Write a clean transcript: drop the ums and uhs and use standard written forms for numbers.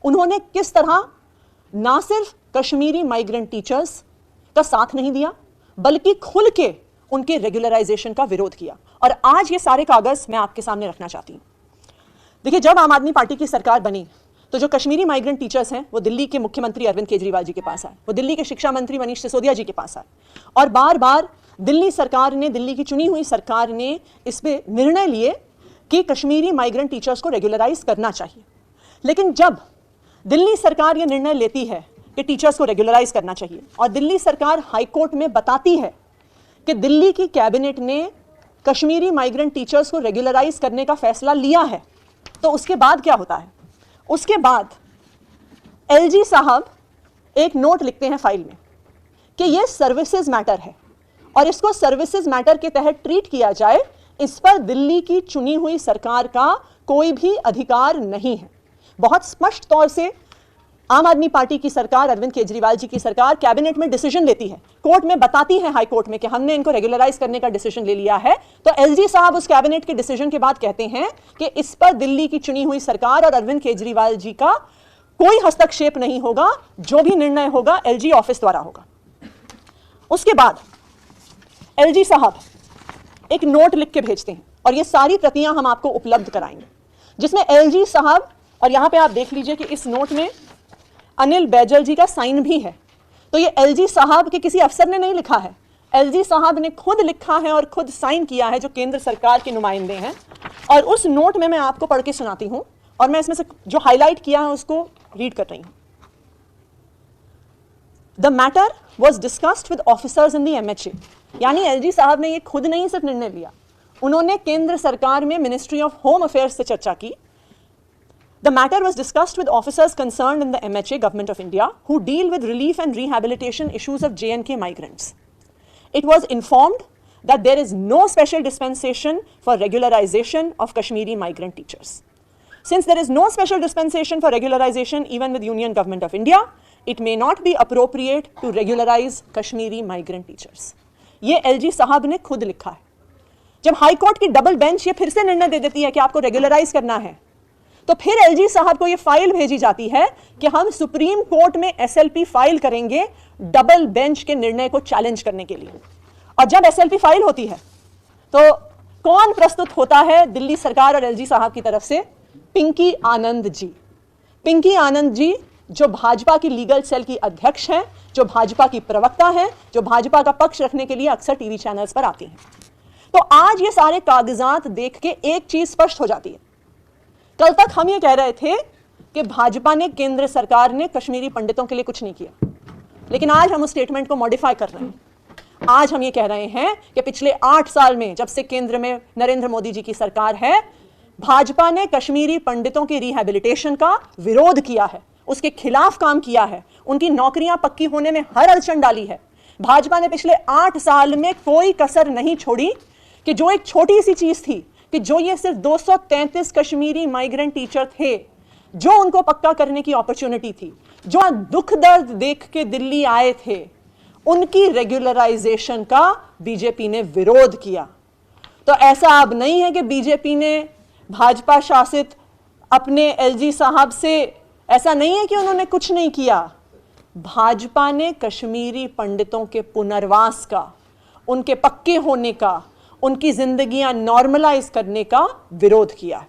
उन्होंने किस तरह ना सिर्फ कश्मीरी माइग्रेंट टीचर्स का साथ नहीं दिया बल्कि खुल के उनके रेगुलराइजेशन का विरोध किया। और आज ये सारे कागज मैं आपके सामने रखना चाहती हूं। देखिए, जब आम आदमी पार्टी की सरकार बनी तो जो कश्मीरी माइग्रेंट टीचर्स हैं वो दिल्ली के मुख्यमंत्री अरविंद केजरीवाल जी के पास आए, वो दिल्ली के शिक्षा मंत्री मनीष सिसोदिया जी के पास आए और बार बार दिल्ली सरकार ने, दिल्ली की चुनी हुई सरकार ने इस पे निर्णय लिए कि कश्मीरी माइग्रेंट टीचर्स को रेगुलराइज करना चाहिए। लेकिन जब दिल्ली सरकार ये निर्णय लेती है कि टीचर्स को रेगुलराइज करना चाहिए और दिल्ली सरकार हाईकोर्ट में बताती है कि दिल्ली की कैबिनेट ने कश्मीरी माइग्रेंट टीचर्स को रेगुलराइज करने का फैसला लिया है, तो उसके बाद क्या होता है? उसके बाद एलजी साहब एक नोट लिखते हैं फाइल में कि यह सर्विसेज मैटर है और इसको सर्विसेज मैटर के तहत ट्रीट किया जाए, इस पर दिल्ली की चुनी हुई सरकार का कोई भी अधिकार नहीं है। बहुत स्पष्ट तौर से आम आदमी पार्टी की सरकार, अरविंद केजरीवाल जी की सरकार कैबिनेट में डिसीजन लेती है, कोर्ट में बताती है, हाई कोर्ट में, कि हमने इनको रेगुलराइज करने का डिसीजन ले लिया है। तो एलजी साहब उस कैबिनेट के डिसीजन के बाद कहते हैं कि इस पर दिल्ली की चुनी हुई सरकार और अरविंद केजरीवाल जी का कोई हस्तक्षेप नहीं होगा, जो भी निर्णय होगा एलजी ऑफिस द्वारा होगा। उसके बाद एलजी साहब एक नोट लिख के भेजते हैं और ये सारी प्रतियां हम आपको उपलब्ध कराएंगे, जिसमें एलजी साहब, और यहां पे आप देख लीजिए कि इस नोट में अनिल बैजल जी का साइन भी है। तो ये एलजी साहब के किसी अफसर ने नहीं लिखा है, एलजी साहब ने खुद लिखा है और खुद साइन किया है, जो केंद्र सरकार के नुमाइंदे हैं। और उस नोट में मैं आपको पढ़ के सुनाती हूं और मैं इसमें से जो हाईलाइट किया है उसको रीड कर रही हूं। The matter was discussed with officers in the MHA, यानी एलजी साहब ने ये खुद नहीं सिर्फ निर्णय लिया, उन्होंने केंद्र सरकार में मिनिस्ट्री ऑफ होम अफेयर्स से चर्चा की। The matter was discussed with officers concerned in the MHA, Government of India, who deal with relief and rehabilitation issues of J&K migrants. It was informed that there is no special dispensation for regularization of Kashmiri migrant teachers. Since there is no special dispensation for regularization even with Union Government of India, it may not be appropriate to regularize Kashmiri migrant teachers. ये LG साहब ने खुद लिखा है। जब high court की double bench ये फिर से निर्णय दे देती है कि आपको रेगुलराइज करना है, तो फिर एलजी साहब को ये फाइल भेजी जाती है कि हम सुप्रीम कोर्ट में एसएलपी फाइल करेंगे डबल बेंच के निर्णय को चैलेंज करने के लिए। और जब एसएलपी फाइल होती है तो कौन प्रस्तुत होता है दिल्ली सरकार और एलजी साहब की तरफ से? पिंकी आनंद जी। पिंकी आनंद जी जो भाजपा की लीगल सेल की अध्यक्ष हैं, जो भाजपा की प्रवक्ता हैं, जो भाजपा का पक्ष रखने के लिए अक्सर टीवी चैनल्स पर आती हैं। तो आज ये सारे कागजात देख के एक चीज स्पष्ट हो जाती है। कल तक हम ये कह रहे थे कि भाजपा ने, केंद्र सरकार ने कश्मीरी पंडितों के लिए कुछ नहीं किया, लेकिन आज हम उस स्टेटमेंट को मॉडिफाई कर रहे हैं। आज हम ये कह रहे हैं कि पिछले 8 साल में, जब से केंद्र में नरेंद्र मोदी जी की सरकार है, भाजपा ने कश्मीरी पंडितों की रिहैबिलिटेशन का विरोध किया है, उसके खिलाफ काम किया है, उनकी नौकरियां पक्की होने में हर अड़चन डाली है। भाजपा ने पिछले 8 साल में कोई कसर नहीं छोड़ी कि जो एक छोटी सी चीज थी कि जो ये सिर्फ 233 कश्मीरी माइग्रेंट टीचर थे, जो उनको पक्का करने की अपॉर्चुनिटी थी, जो दुख दर्द देख के दिल्ली आए थे, उनकी रेगुलराइजेशन का बीजेपी ने विरोध किया। तो ऐसा अब नहीं है कि बीजेपी ने भाजपा शासित अपने एलजी साहब से, ऐसा नहीं है कि उन्होंने कुछ नहीं किया। भाजपा ने कश्मीरी पंडितों के पुनर्वास का, उनके पक्के होने का, उनकी जिंदगियां नॉर्मलाइज करने का विरोध किया है।